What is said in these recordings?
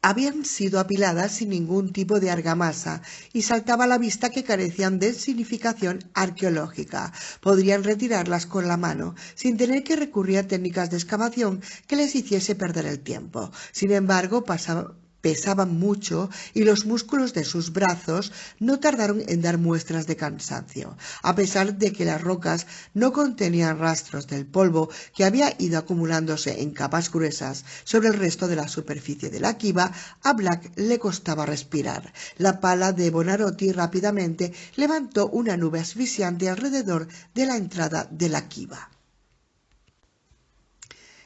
habían sido apiladas sin ningún tipo de argamasa y saltaba a la vista que carecían de significación arqueológica. Podrían retirarlas con la mano, sin tener que recurrir a técnicas de excavación que les hiciese perder el tiempo. Sin embargo, pesaban mucho y los músculos de sus brazos no tardaron en dar muestras de cansancio. A pesar de que las rocas no contenían rastros del polvo que había ido acumulándose en capas gruesas sobre el resto de la superficie de la quiva, a Black le costaba respirar. La pala de Buonarroti rápidamente levantó una nube asfixiante alrededor de la entrada de la quiva.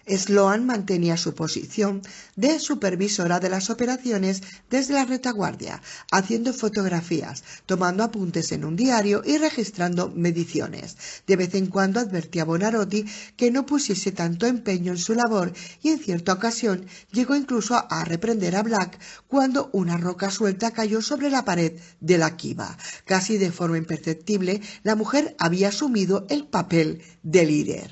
Sloan mantenía su posición de supervisora de las operaciones desde la retaguardia, haciendo fotografías, tomando apuntes en un diario y registrando mediciones. De vez en cuando advertía a Buonarroti que no pusiese tanto empeño en su labor y en cierta ocasión llegó incluso a reprender a Black cuando una roca suelta cayó sobre la pared de la quiva. Casi de forma imperceptible, la mujer había asumido el papel de líder.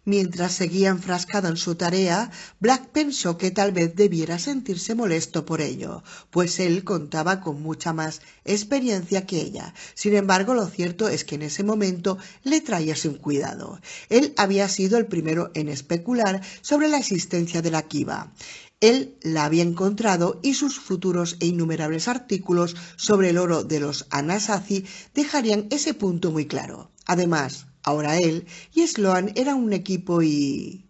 Mientras seguía enfrascado en su tarea, Black pensó que tal vez debiera sentirse molesto por ello, pues él contaba con mucha más experiencia que ella. Sin embargo, lo cierto es que en ese momento le traía sin cuidado. Él había sido el primero en especular sobre la existencia de la quiva. Él la había encontrado y sus futuros e innumerables artículos sobre el oro de los Anasazi dejarían ese punto muy claro. Además, ahora él y Sloan eran un equipo y...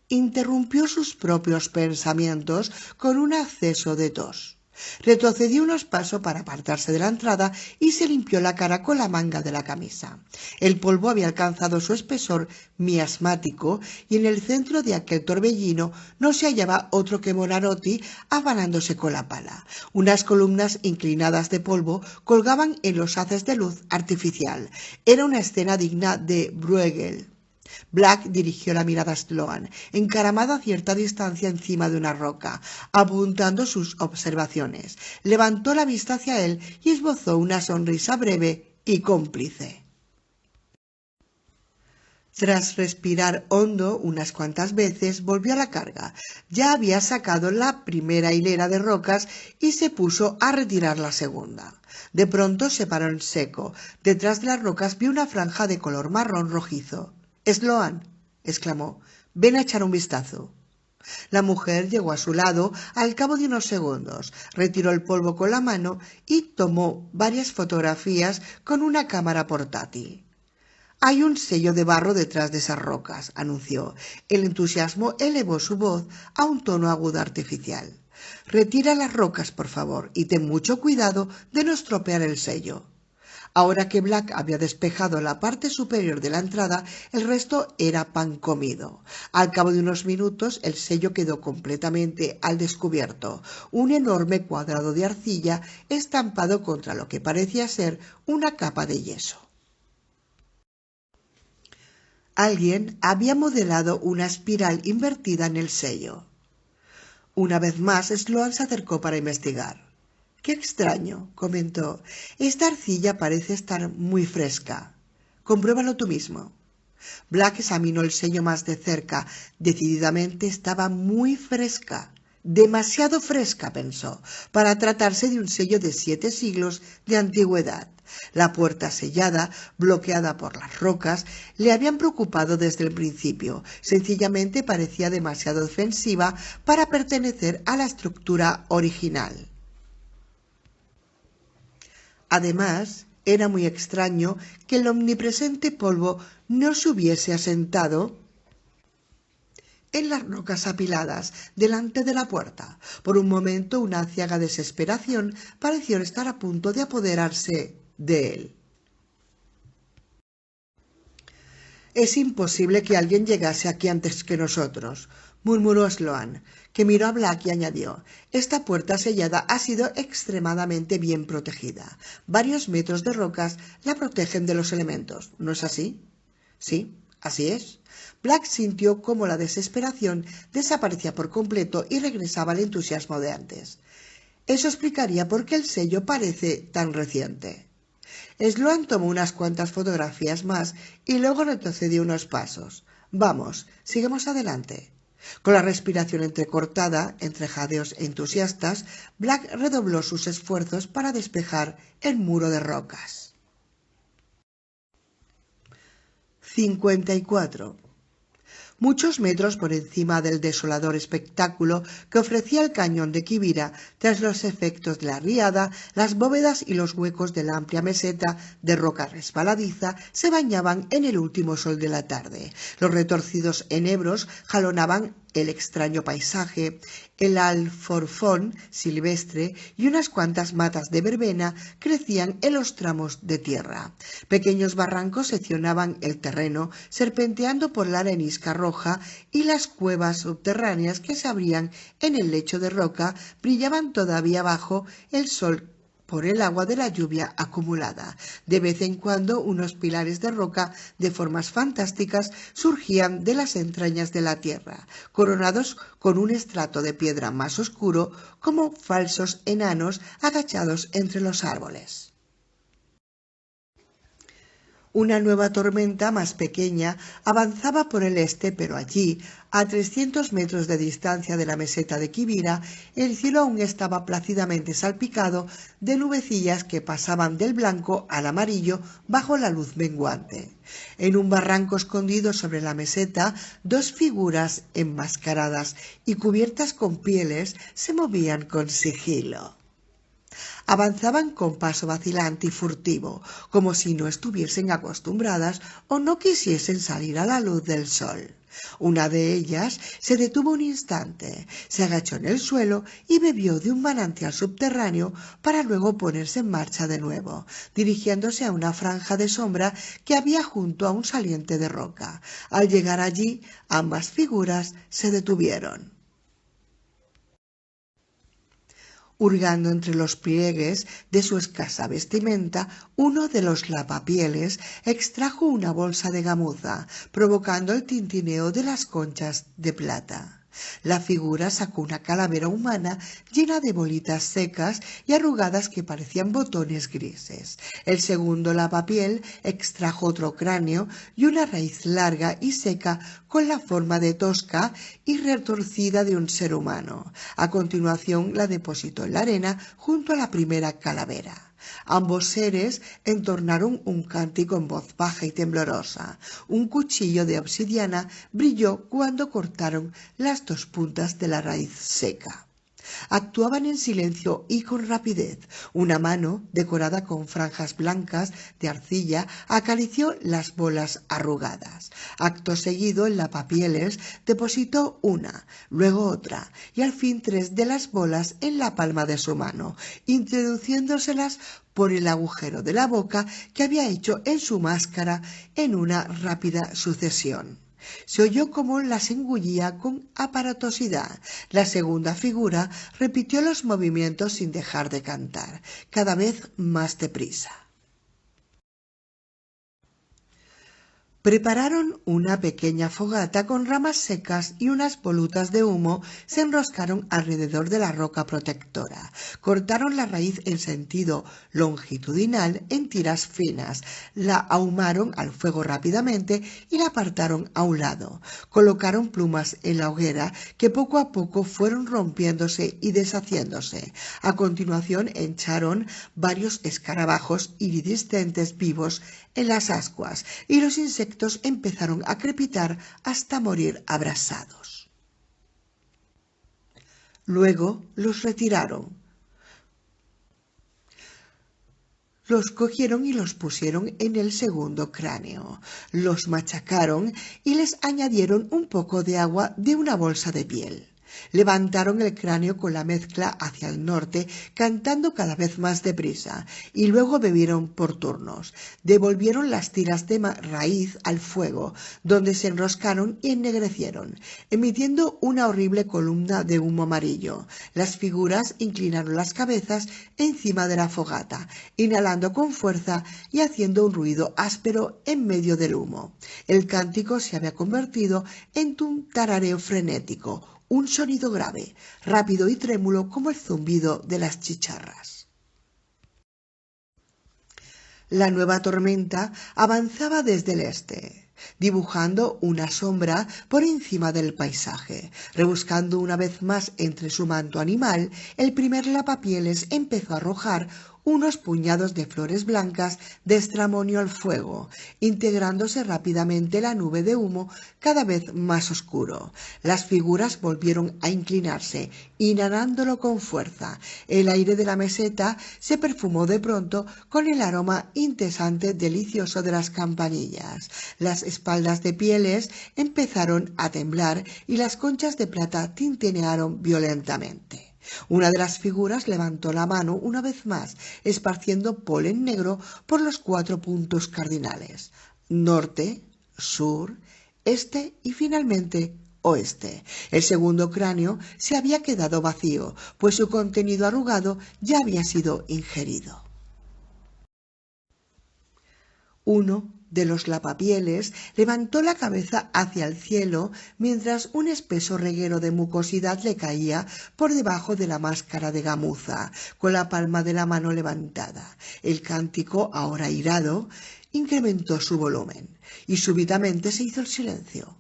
Interrumpió sus propios pensamientos con un acceso de tos. Retrocedió unos pasos para apartarse de la entrada y se limpió la cara con la manga de la camisa. El polvo había alcanzado su espesor miasmático y en el centro de aquel torbellino no se hallaba otro que Buonarroti afanándose con la pala. Unas columnas inclinadas de polvo colgaban en los haces de luz artificial. Era una escena digna de Bruegel. Black dirigió la mirada a Sloan, encaramado a cierta distancia encima de una roca, apuntando sus observaciones. Levantó la vista hacia él y esbozó una sonrisa breve y cómplice. Tras respirar hondo unas cuantas veces, volvió a la carga. Ya había sacado la primera hilera de rocas y se puso a retirar la segunda. De pronto se paró en seco. Detrás de las rocas vio una franja de color marrón rojizo. —Sloan —exclamó—, ven a echar un vistazo. La mujer llegó a su lado al cabo de unos segundos, retiró el polvo con la mano y tomó varias fotografías con una cámara portátil. —Hay un sello de barro detrás de esas rocas —anunció. El entusiasmo elevó su voz a un tono agudo artificial. —Retira las rocas, por favor, y ten mucho cuidado de no estropear el sello. Ahora que Black había despejado la parte superior de la entrada, el resto era pan comido. Al cabo de unos minutos, el sello quedó completamente al descubierto, un enorme cuadrado de arcilla estampado contra lo que parecía ser una capa de yeso. Alguien había modelado una espiral invertida en el sello. Una vez más, Sloan se acercó para investigar. —Qué extraño —comentó—. Esta arcilla parece estar muy fresca. Compruébalo tú mismo. Black examinó el sello más de cerca. Decididamente estaba muy fresca. Demasiado fresca, pensó, para tratarse de un sello de 7 siglos de antigüedad. La puerta sellada, bloqueada por las rocas, le habían preocupado desde el principio. Sencillamente parecía demasiado defensiva para pertenecer a la estructura original. Además, era muy extraño que el omnipresente polvo no se hubiese asentado en las rocas apiladas delante de la puerta. Por un momento, una ciega desesperación pareció estar a punto de apoderarse de él. —Es imposible que alguien llegase aquí antes que nosotros —murmuró Sloan, que miró a Black y añadió—. Esta puerta sellada ha sido extremadamente bien protegida. Varios metros de rocas la protegen de los elementos, ¿no es así? —Sí, así es. Black sintió cómo la desesperación desaparecía por completo y regresaba al entusiasmo de antes. Eso explicaría por qué el sello parece tan reciente. Sloan tomó unas cuantas fotografías más y luego retrocedió unos pasos. —Vamos, sigamos adelante. Con la respiración entrecortada, entre jadeos entusiastas, Black redobló sus esfuerzos para despejar el muro de rocas. 54. Muchos metros por encima del desolador espectáculo que ofrecía el cañón de Quivira, tras los efectos de la riada, las bóvedas y los huecos de la amplia meseta de roca resbaladiza se bañaban en el último sol de la tarde. Los retorcidos enebros jalonaban el extraño paisaje, el alforfón silvestre y unas cuantas matas de verbena crecían en los tramos de tierra. Pequeños barrancos seccionaban el terreno, serpenteando por la arenisca roja, y las cuevas subterráneas que se abrían en el lecho de roca brillaban todavía bajo el sol por el agua de la lluvia acumulada. De vez en cuando unos pilares de roca de formas fantásticas surgían de las entrañas de la tierra, coronados con un estrato de piedra más oscuro, como falsos enanos agachados entre los árboles. Una nueva tormenta más pequeña avanzaba por el este, pero allí, a 300 metros de distancia de la meseta de Quivira, el cielo aún estaba plácidamente salpicado de nubecillas que pasaban del blanco al amarillo bajo la luz menguante. En un barranco escondido sobre la meseta, dos figuras enmascaradas y cubiertas con pieles se movían con sigilo. Avanzaban con paso vacilante y furtivo, como si no estuviesen acostumbradas o no quisiesen salir a la luz del sol. Una de ellas se detuvo un instante, se agachó en el suelo y bebió de un manantial subterráneo para luego ponerse en marcha de nuevo, dirigiéndose a una franja de sombra que había junto a un saliente de roca. Al llegar allí, ambas figuras se detuvieron. Hurgando entre los pliegues de su escasa vestimenta, uno de los lapapieles extrajo una bolsa de gamuza, provocando el tintineo de las conchas de plata. La figura sacó una calavera humana llena de bolitas secas y arrugadas que parecían botones grises. El segundo lavapiel extrajo otro cráneo y una raíz larga y seca con la forma de tosca y retorcida de un ser humano. A continuación la depositó en la arena junto a la primera calavera. Ambos seres entonaron un cántico en voz baja y temblorosa. Un cuchillo de obsidiana brilló cuando cortaron las dos puntas de la raíz seca. Actuaban en silencio y con rapidez. Una mano, decorada con franjas blancas de arcilla, acarició las bolas arrugadas. Acto seguido, el lapapieles depositó una, luego otra, y al fin 3 de las bolas en la palma de su mano, introduciéndoselas por el agujero de la boca que había hecho en su máscara en una rápida sucesión. Se oyó cómo las engullía con aparatosidad. La segunda figura repitió los movimientos sin dejar de cantar, cada vez más deprisa. Prepararon una pequeña fogata con ramas secas y unas volutas de humo se enroscaron alrededor de la roca protectora. Cortaron la raíz en sentido longitudinal en tiras finas, la ahumaron al fuego rápidamente y la apartaron a un lado. Colocaron plumas en la hoguera que poco a poco fueron rompiéndose y deshaciéndose. A continuación echaron varios escarabajos iridiscentes vivos en las ascuas y los insectos empezaron a crepitar hasta morir abrasados. Luego los retiraron. Los cogieron y los pusieron en el segundo cráneo. Los machacaron y les añadieron un poco de agua de una bolsa de piel. Levantaron el cráneo con la mezcla hacia el norte, cantando cada vez más deprisa, y luego bebieron por turnos. Devolvieron las tiras de raíz al fuego, donde se enroscaron y ennegrecieron, emitiendo una horrible columna de humo amarillo. Las figuras inclinaron las cabezas encima de la fogata, inhalando con fuerza y haciendo un ruido áspero en medio del humo. El cántico se había convertido en un tarareo frenético, un sonido grave, rápido y trémulo como el zumbido de las chicharras. La nueva tormenta avanzaba desde el este. dibujando una sombra por encima del paisaje. Rebuscando una vez más entre su manto animal, el primer Lavapiés empezó a arrojar unos puñados de flores blancas de estramonio al fuego, integrándose rápidamente la nube de humo cada vez más oscuro. Las figuras volvieron a inclinarse, inhalándolo con fuerza. El aire de la meseta se perfumó de pronto con el aroma incesante delicioso de las campanillas. Las espaldas de pieles empezaron a temblar y las conchas de plata tintinearon violentamente. Una de las figuras levantó la mano una vez más, esparciendo polen negro por los 4 puntos cardinales: norte, sur, este y finalmente oeste. El segundo cráneo se había quedado vacío, pues su contenido arrugado ya había sido ingerido. Uno de los Lavapieles levantó la cabeza hacia el cielo mientras un espeso reguero de mucosidad le caía por debajo de la máscara de gamuza, con la palma de la mano levantada. El cántico, ahora airado, incrementó su volumen y súbitamente se hizo el silencio.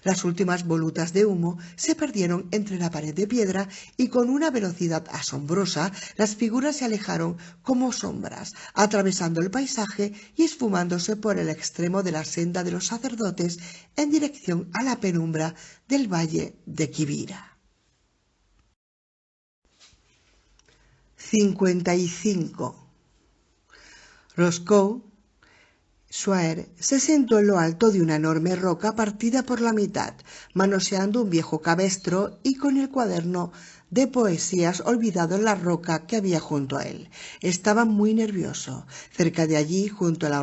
Las últimas volutas de humo se perdieron entre la pared de piedra y con una velocidad asombrosa las figuras se alejaron como sombras, atravesando el paisaje y esfumándose por el extremo de la senda de los sacerdotes en dirección a la penumbra del valle de Quivira. 55. Roscoe Sawyer se sentó en lo alto de una enorme roca partida por la mitad, manoseando un viejo cabestro y con el cuaderno de poesías olvidado en la roca que había junto a él. Estaba muy nervioso. Cerca de allí, junto a la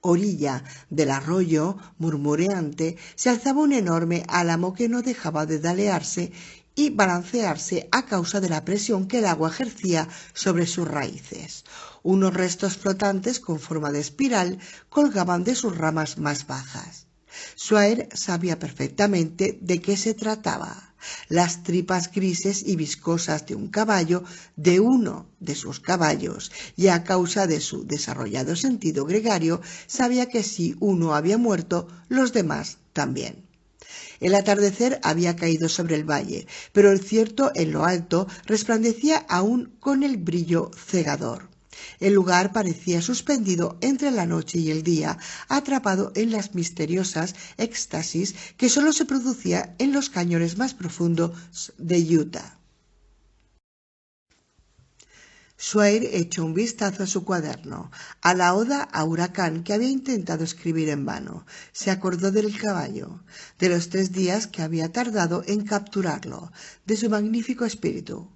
orilla del arroyo murmureante, se alzaba un enorme álamo que no dejaba de dalearse y balancearse a causa de la presión que el agua ejercía sobre sus raíces. Unos restos flotantes con forma de espiral colgaban de sus ramas más bajas. Sawyer sabía perfectamente de qué se trataba. Las tripas grises y viscosas de un caballo, de uno de sus caballos, y a causa de su desarrollado sentido gregario, sabía que si uno había muerto, los demás también. El atardecer había caído sobre el valle, pero el cielo en lo alto resplandecía aún con el brillo cegador. El lugar parecía suspendido entre la noche y el día, atrapado en las misteriosas éxtasis que sólo se producía en los cañones más profundos de Utah. Sawyer echó un vistazo a su cuaderno, a la oda a Huracán que había intentado escribir en vano. Se acordó del caballo, de los 3 días que había tardado en capturarlo, de su magnífico espíritu.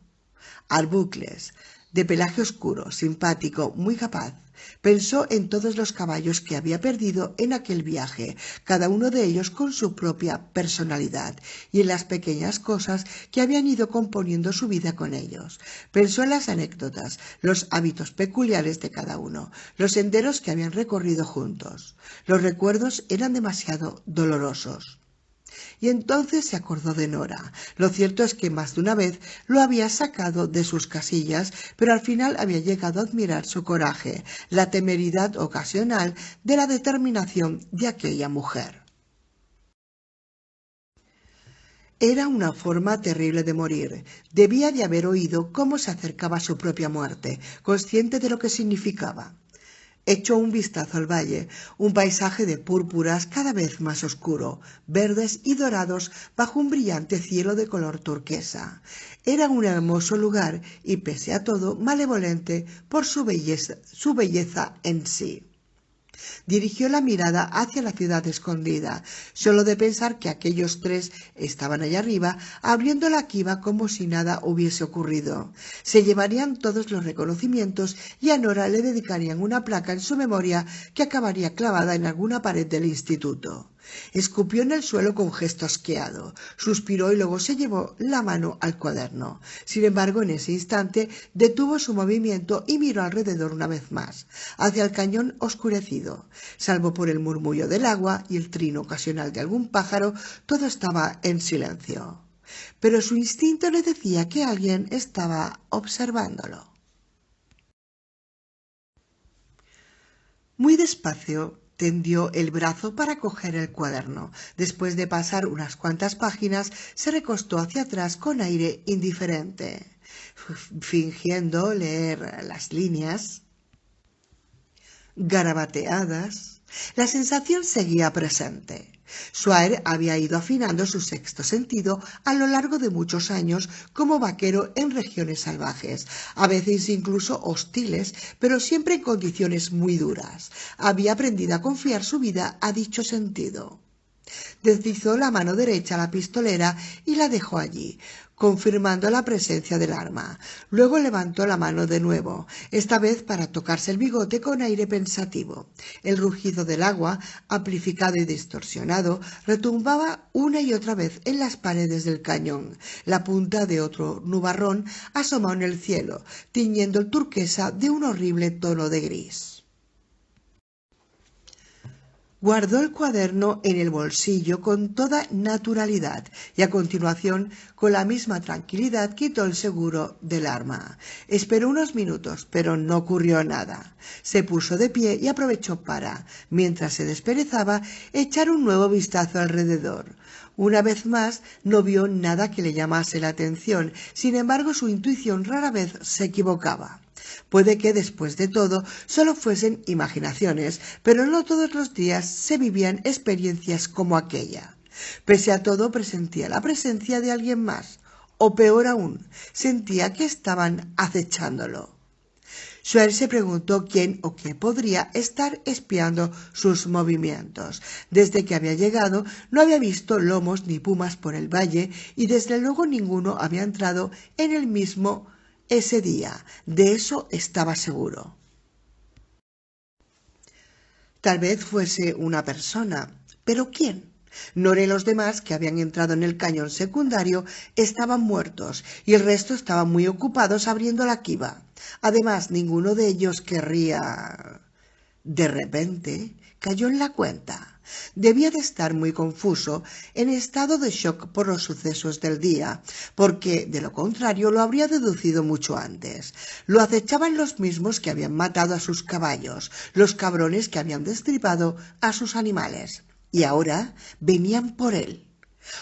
Arbucles, de pelaje oscuro, simpático, muy capaz. Pensó en todos los caballos que había perdido en aquel viaje, cada uno de ellos con su propia personalidad, y en las pequeñas cosas que habían ido componiendo su vida con ellos. Pensó en las anécdotas, los hábitos peculiares de cada uno, los senderos que habían recorrido juntos. Los recuerdos eran demasiado dolorosos. Y entonces se acordó de Nora. Lo cierto es que más de una vez lo había sacado de sus casillas, pero al final había llegado a admirar su coraje, la temeridad ocasional de la determinación de aquella mujer. Era una forma terrible de morir. Debía de haber oído cómo se acercaba su propia muerte, consciente de lo que significaba. Echó un vistazo al valle, un paisaje de púrpuras cada vez más oscuro, verdes y dorados bajo un brillante cielo de color turquesa. Era un hermoso lugar y, pese a todo, malevolente por su belleza en sí. Dirigió la mirada hacia la ciudad escondida. Solo de pensar que aquellos 3 estaban allá arriba, abriendo la quiva como si nada hubiese ocurrido. Se llevarían todos los reconocimientos y a Nora le dedicarían una placa en su memoria que acabaría clavada en alguna pared del instituto. Escupió en el suelo con gesto asqueado, suspiró y luego se llevó la mano al cuaderno. Sin embargo, en ese instante detuvo su movimiento y miró alrededor una vez más, hacia el cañón oscurecido. Salvo por el murmullo del agua y el trino ocasional de algún pájaro, todo estaba en silencio. Pero su instinto le decía que alguien estaba observándolo. Muy despacio tendió el brazo para coger el cuaderno. Después de pasar unas cuantas páginas, se recostó hacia atrás con aire indiferente, fingiendo leer las líneas garabateadas. La sensación seguía presente. Sawyer había ido afinando su sexto sentido a lo largo de muchos años como vaquero en regiones salvajes, a veces incluso hostiles, pero siempre en condiciones muy duras. Había aprendido a confiar su vida a dicho sentido. Deslizó la mano derecha a la pistolera y la dejó allí, confirmando la presencia del arma. Luego levantó la mano de nuevo, esta vez para tocarse el bigote con aire pensativo. El rugido del agua, amplificado y distorsionado, retumbaba una y otra vez en las paredes del cañón. La punta de otro nubarrón asomó en el cielo, tiñendo el turquesa de un horrible tono de gris. Guardó el cuaderno en el bolsillo con toda naturalidad y a continuación, con la misma tranquilidad, quitó el seguro del arma. Esperó unos minutos, pero no ocurrió nada. Se puso de pie y aprovechó para, mientras se desperezaba, echar un nuevo vistazo alrededor. Una vez más no vio nada que le llamase la atención, sin embargo su intuición rara vez se equivocaba. Puede que, después de todo, solo fuesen imaginaciones, pero no todos los días se vivían experiencias como aquella. Pese a todo, presentía la presencia de alguien más, o peor aún, sentía que estaban acechándolo. Sawyer se preguntó quién o qué podría estar espiando sus movimientos. Desde que había llegado no había visto lomos ni pumas por el valle y desde luego ninguno había entrado en el mismo ese día. De eso estaba seguro. Tal vez fuese una persona, pero ¿quién? Nora y los demás que habían entrado en el cañón secundario estaban muertos y el resto estaban muy ocupados abriendo la quiva. Además, ninguno de ellos querría... De repente, cayó en la cuenta. Debía de estar muy confuso, en estado de shock por los sucesos del día, porque de lo contrario lo habría deducido mucho antes. Lo acechaban los mismos que habían matado a sus caballos, los cabrones que habían destripado a sus animales, y ahora venían por él.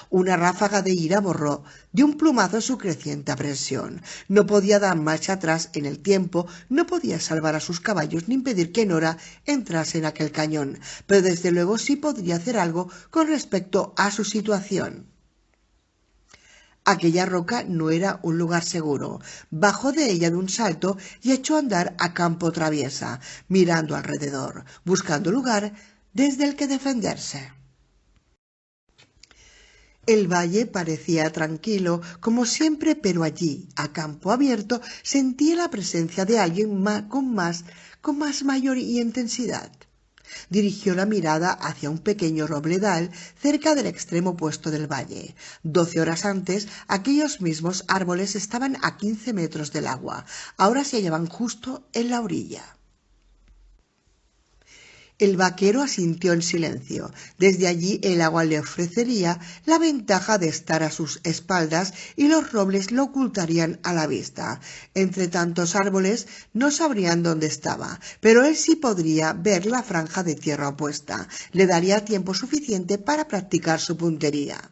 Una ráfaga de ira borró de un plumazo su creciente aprensión. No podía dar marcha atrás en el tiempo, no podía salvar a sus caballos ni impedir que Nora entrase en aquel cañón, pero desde luego sí podría hacer algo con respecto a su situación. Aquella roca no era un lugar seguro. Bajó de ella de un salto y echó a andar a campo traviesa, mirando alrededor, buscando lugar desde el que defenderse. El valle parecía tranquilo, como siempre, pero allí, a campo abierto, sentía la presencia de alguien con más mayor intensidad. Dirigió la mirada hacia un pequeño robledal cerca del extremo opuesto del valle. 12 horas antes, aquellos mismos árboles estaban a 15 metros del agua. Ahora se hallaban justo en la orilla. El vaquero asintió en silencio. Desde allí el agua le ofrecería la ventaja de estar a sus espaldas y los robles lo ocultarían a la vista. Entre tantos árboles no sabrían dónde estaba, pero él sí podría ver la franja de tierra opuesta. Le daría tiempo suficiente para practicar su puntería.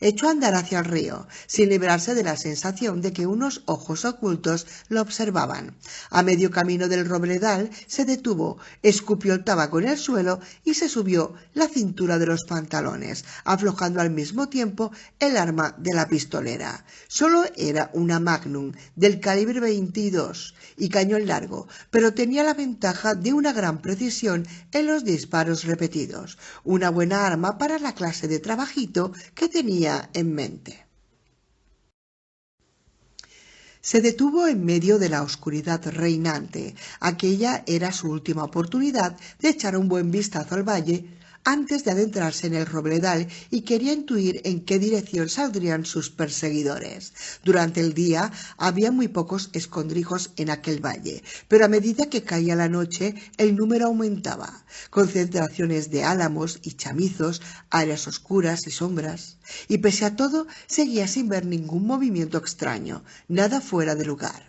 Echó a andar hacia el río, sin librarse de la sensación de que unos ojos ocultos lo observaban. A medio camino del robledal se detuvo, escupió el tabaco en el suelo y se subió la cintura de los pantalones, aflojando al mismo tiempo el arma de la pistolera. Solo era una Magnum del calibre 22 y cañón largo, pero tenía la ventaja de una gran precisión en los disparos repetidos, una buena arma para la clase de trabajito que tenía en mente. Se detuvo en medio de la oscuridad reinante. Aquella era su última oportunidad de echar un buen vistazo al valle antes de adentrarse en el robledal y quería intuir en qué dirección saldrían sus perseguidores. Durante el día había muy pocos escondrijos en aquel valle, pero a medida que caía la noche el número aumentaba. Concentraciones de álamos y chamizos, áreas oscuras y sombras. Y pese a todo seguía sin ver ningún movimiento extraño, nada fuera de lugar.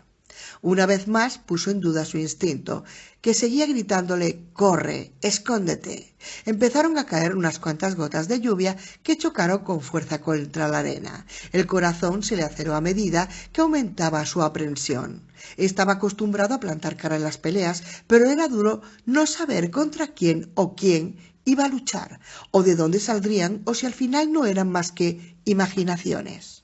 Una vez más puso en duda su instinto, que seguía gritándole «¡Corre! ¡Escóndete!». Empezaron a caer unas cuantas gotas de lluvia que chocaron con fuerza contra la arena. El corazón se le aceleró a medida que aumentaba su aprensión. Estaba acostumbrado a plantar cara en las peleas, pero era duro no saber contra quién o quién iba a luchar, o de dónde saldrían, o si al final no eran más que imaginaciones.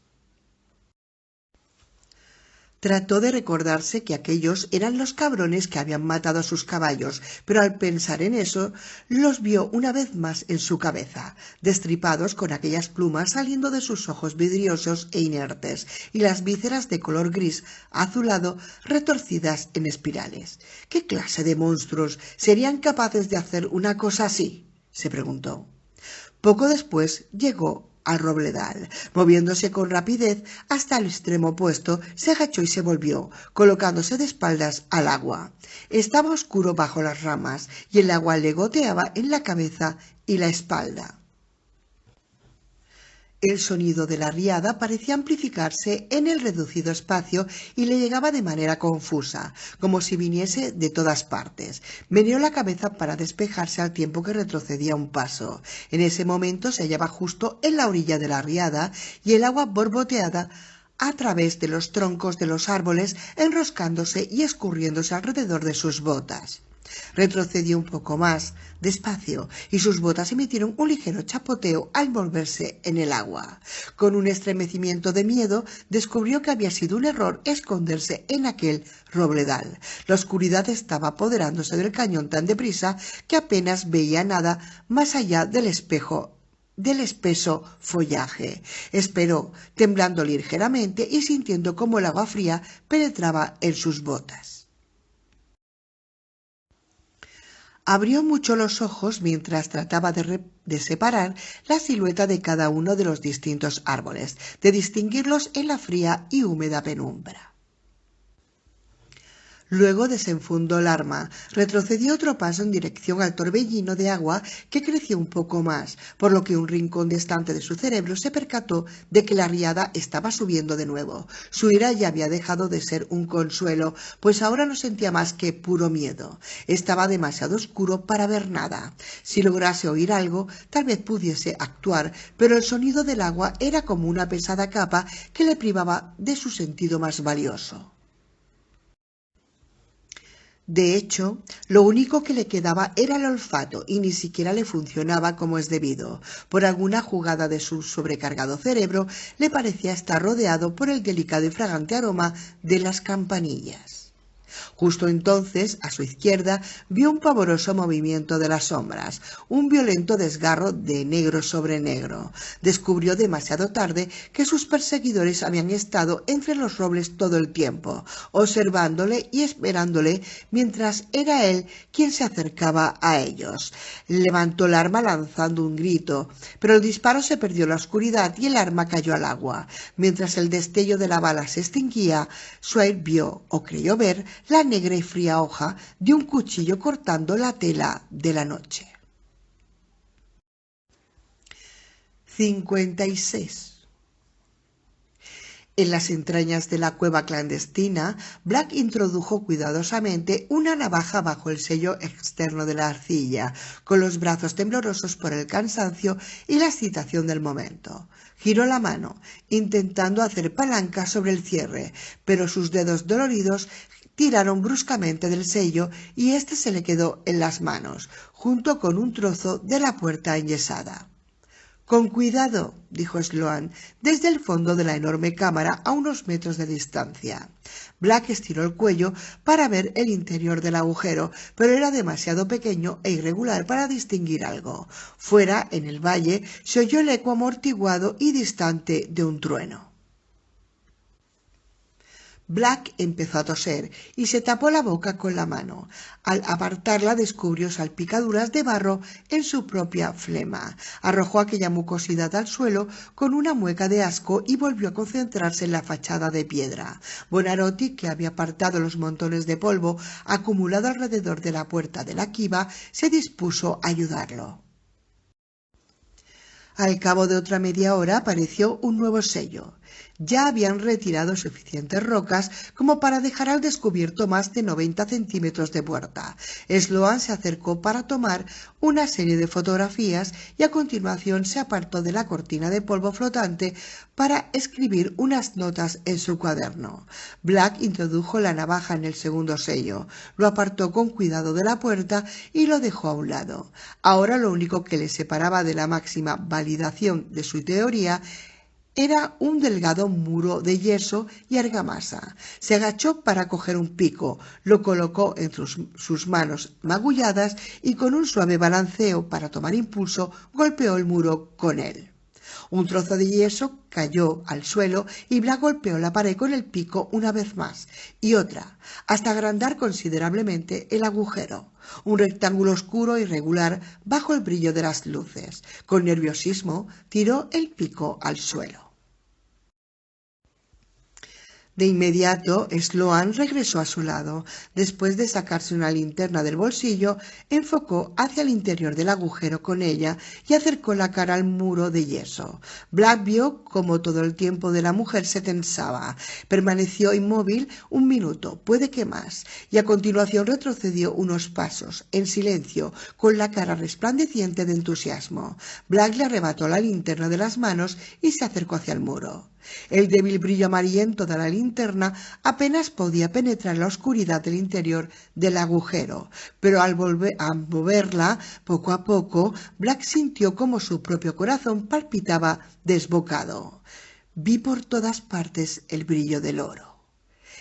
Trató de recordarse que aquellos eran los cabrones que habían matado a sus caballos, pero al pensar en eso, los vio una vez más en su cabeza, destripados con aquellas plumas saliendo de sus ojos vidriosos e inertes, y las vísceras de color gris azulado retorcidas en espirales. ¿Qué clase de monstruos serían capaces de hacer una cosa así?, se preguntó. Poco después llegó al robledal. Moviéndose con rapidez hasta el extremo opuesto, se agachó y se volvió, colocándose de espaldas al agua. Estaba oscuro bajo las ramas y el agua le goteaba en la cabeza y la espalda. El sonido de la riada parecía amplificarse en el reducido espacio y le llegaba de manera confusa, como si viniese de todas partes. Meneó la cabeza para despejarse al tiempo que retrocedía un paso. En ese momento se hallaba justo en la orilla de la riada y el agua borboteaba a través de los troncos de los árboles, enroscándose y escurriéndose alrededor de sus botas. Retrocedió un poco más, despacio, y sus botas emitieron un ligero chapoteo al volverse en el agua. Con un estremecimiento de miedo, descubrió que había sido un error esconderse en aquel robledal. La oscuridad estaba apoderándose del cañón tan deprisa que apenas veía nada más allá del espeso follaje. Esperó, temblando ligeramente y sintiendo cómo el agua fría penetraba en sus botas. Abrió mucho los ojos mientras trataba de separar la silueta de cada uno de los distintos árboles, de distinguirlos en la fría y húmeda penumbra. Luego desenfundó el arma, retrocedió otro paso en dirección al torbellino de agua que creció un poco más, por lo que un rincón distante de su cerebro se percató de que la riada estaba subiendo de nuevo. Su ira ya había dejado de ser un consuelo, pues ahora no sentía más que puro miedo. Estaba demasiado oscuro para ver nada. Si lograse oír algo, tal vez pudiese actuar, pero el sonido del agua era como una pesada capa que le privaba de su sentido más valioso. De hecho, lo único que le quedaba era el olfato y ni siquiera le funcionaba como es debido. Por alguna jugada de su sobrecargado cerebro, le parecía estar rodeado por el delicado y fragante aroma de las campanillas. Justo entonces, a su izquierda, vio un pavoroso movimiento de las sombras, un violento desgarro de negro sobre negro. Descubrió demasiado tarde que sus perseguidores habían estado entre los robles todo el tiempo, observándole y esperándole mientras era él quien se acercaba a ellos. Levantó el arma lanzando un grito, pero el disparo se perdió en la oscuridad y el arma cayó al agua. Mientras el destello de la bala se extinguía, Sawyer vio, o creyó ver, la negra y fría hoja de un cuchillo cortando la tela de la noche. 56. En las entrañas de la cueva clandestina, Black introdujo cuidadosamente una navaja bajo el sello externo de la arcilla, con los brazos temblorosos por el cansancio y la excitación del momento. Giró la mano, intentando hacer palanca sobre el cierre, pero sus dedos doloridos tiraron bruscamente del sello y éste se le quedó en las manos, junto con un trozo de la puerta enyesada. «Con cuidado», dijo Sloan, desde el fondo de la enorme cámara a unos metros de distancia. Black estiró el cuello para ver el interior del agujero, pero era demasiado pequeño e irregular para distinguir algo. Fuera, en el valle, se oyó el eco amortiguado y distante de un trueno. Black empezó a toser y se tapó la boca con la mano. Al apartarla descubrió salpicaduras de barro en su propia flema. Arrojó aquella mucosidad al suelo con una mueca de asco y volvió a concentrarse en la fachada de piedra. Buonarroti, que había apartado los montones de polvo acumulado alrededor de la puerta de la kiva, se dispuso a ayudarlo. Al cabo de otra media hora apareció un nuevo sello. Ya habían retirado suficientes rocas como para dejar al descubierto más de 90 centímetros de puerta. Sloan se acercó para tomar una serie de fotografías y a continuación se apartó de la cortina de polvo flotante para escribir unas notas en su cuaderno. Black introdujo la navaja en el segundo sello, lo apartó con cuidado de la puerta y lo dejó a un lado. Ahora lo único que le separaba de la máxima validación de su teoría era un delgado muro de yeso y argamasa. Se agachó para coger un pico, lo colocó entre sus manos magulladas y con un suave balanceo para tomar impulso golpeó el muro con él. Un trozo de yeso cayó al suelo y Black golpeó la pared con el pico una vez más y otra, hasta agrandar considerablemente el agujero. Un rectángulo oscuro y regular bajo el brillo de las luces. Con nerviosismo tiró el pico al suelo. De inmediato, Sloan regresó a su lado. Después de sacarse una linterna del bolsillo, enfocó hacia el interior del agujero con ella y acercó la cara al muro de yeso. Black vio cómo todo el tiempo de la mujer se tensaba. Permaneció inmóvil un minuto, puede que más, y a continuación retrocedió unos pasos, en silencio, con la cara resplandeciente de entusiasmo. Black le arrebató la linterna de las manos y se acercó hacia el muro. El débil brillo amarillento de la linterna apenas podía penetrar en la oscuridad del interior del agujero, pero al moverla poco a poco, Black sintió como su propio corazón palpitaba desbocado. Vi por todas partes el brillo del oro.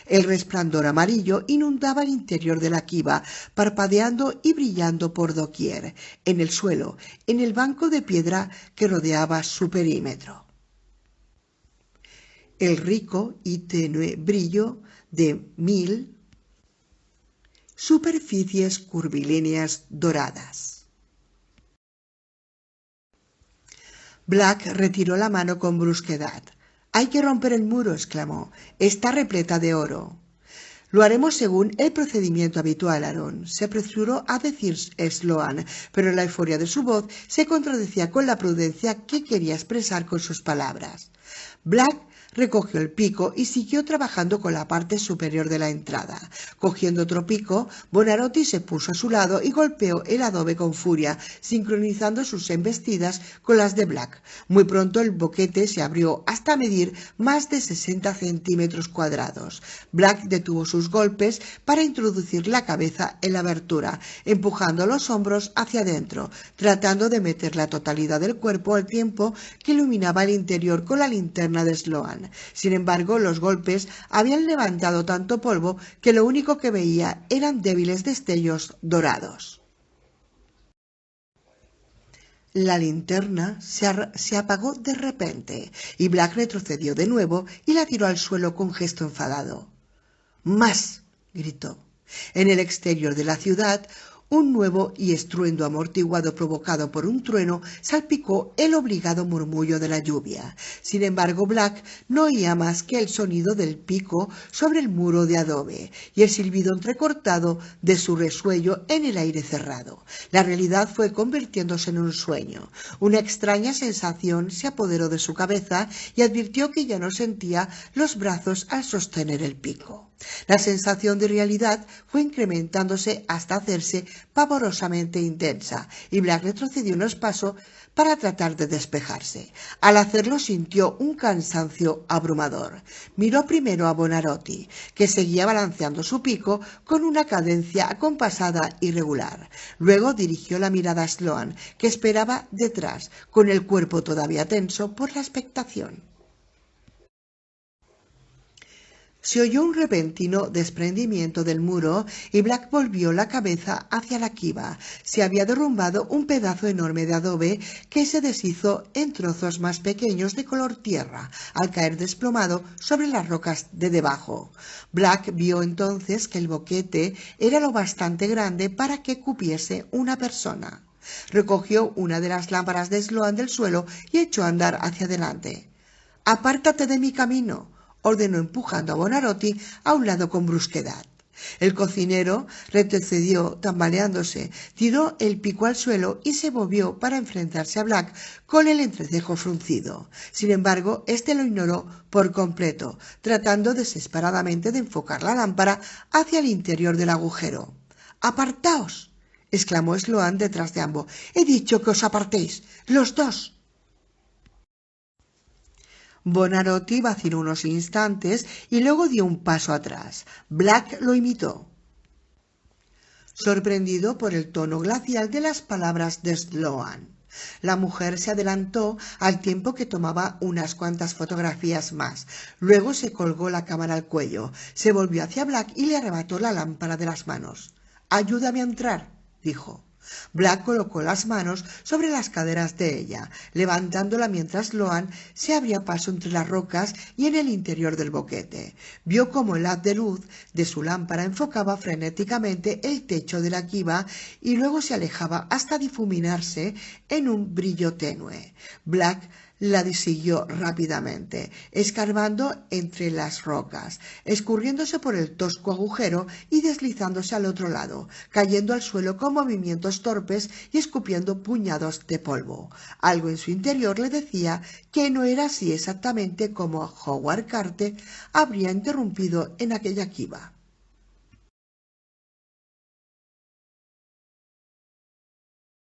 El resplandor amarillo inundaba el interior de la quiba, parpadeando y brillando por doquier, en el suelo, en el banco de piedra que rodeaba su perímetro. El rico y tenue brillo de 1000 superficies curvilíneas doradas. Black retiró la mano con brusquedad. «Hay que romper el muro», exclamó. «Está repleta de oro». «Lo haremos según el procedimiento habitual, Aaron», se apresuró a decir Sloan, pero la euforia de su voz se contradecía con la prudencia que quería expresar con sus palabras. Black recogió el pico y siguió trabajando con la parte superior de la entrada. Cogiendo otro pico, Buonarroti se puso a su lado y golpeó el adobe con furia, sincronizando sus embestidas con las de Black. Muy pronto el boquete se abrió hasta medir más de 60 centímetros cuadrados. Black detuvo sus golpes para introducir la cabeza en la abertura, empujando los hombros hacia adentro, tratando de meter la totalidad del cuerpo al tiempo que iluminaba el interior con la linterna de Sloan. Sin embargo, los golpes habían levantado tanto polvo que lo único que veía eran débiles destellos dorados. La linterna se apagó de repente y Black retrocedió de nuevo y la tiró al suelo con gesto enfadado. «¡Más!», gritó. En el exterior de la ciudad, un nuevo y estruendo amortiguado provocado por un trueno salpicó el obligado murmullo de la lluvia. Sin embargo, Black no oía más que el sonido del pico sobre el muro de adobe y el silbido entrecortado de su resuello en el aire cerrado. La realidad fue convirtiéndose en un sueño. Una extraña sensación se apoderó de su cabeza y advirtió que ya no sentía los brazos al sostener el pico. La sensación de realidad fue incrementándose hasta hacerse pavorosamente intensa y Black retrocedió unos pasos para tratar de despejarse. Al hacerlo sintió un cansancio abrumador. Miró primero a Buonarroti, que seguía balanceando su pico con una cadencia acompasada y regular. Luego dirigió la mirada a Sloan, que esperaba detrás, con el cuerpo todavía tenso por la expectación. Se oyó un repentino desprendimiento del muro y Black volvió la cabeza hacia la quiva. Se había derrumbado un pedazo enorme de adobe que se deshizo en trozos más pequeños de color tierra al caer desplomado sobre las rocas de debajo. Black vio entonces que el boquete era lo bastante grande para que cupiese una persona. Recogió una de las lámparas de Sloan del suelo y echó a andar hacia adelante. «¡Apártate de mi camino!», ordenó empujando a Buonarroti a un lado con brusquedad. El cocinero retrocedió tambaleándose, tiró el pico al suelo y se movió para enfrentarse a Black con el entrecejo fruncido. Sin embargo, este lo ignoró por completo, tratando desesperadamente de enfocar la lámpara hacia el interior del agujero. —¡Apartaos! —exclamó Sloan detrás de ambos. —He dicho que os apartéis, los dos. Buonarroti vaciló unos instantes y luego dio un paso atrás. Black lo imitó, sorprendido por el tono glacial de las palabras de Sloan. La mujer se adelantó al tiempo que tomaba unas cuantas fotografías más. Luego se colgó la cámara al cuello, se volvió hacia Black y le arrebató la lámpara de las manos. —Ayúdame a entrar —dijo. Black colocó las manos sobre las caderas de ella, levantándola mientras Sloan se abría paso entre las rocas y en el interior del boquete. Vio cómo el haz de luz de su lámpara enfocaba frenéticamente el techo de la quiba y luego se alejaba hasta difuminarse en un brillo tenue. Black la siguió rápidamente, escarbando entre las rocas, escurriéndose por el tosco agujero y deslizándose al otro lado, cayendo al suelo con movimientos torpes y escupiendo puñados de polvo. Algo en su interior le decía que no era así exactamente como Howard Carter habría interrumpido en aquella quiba.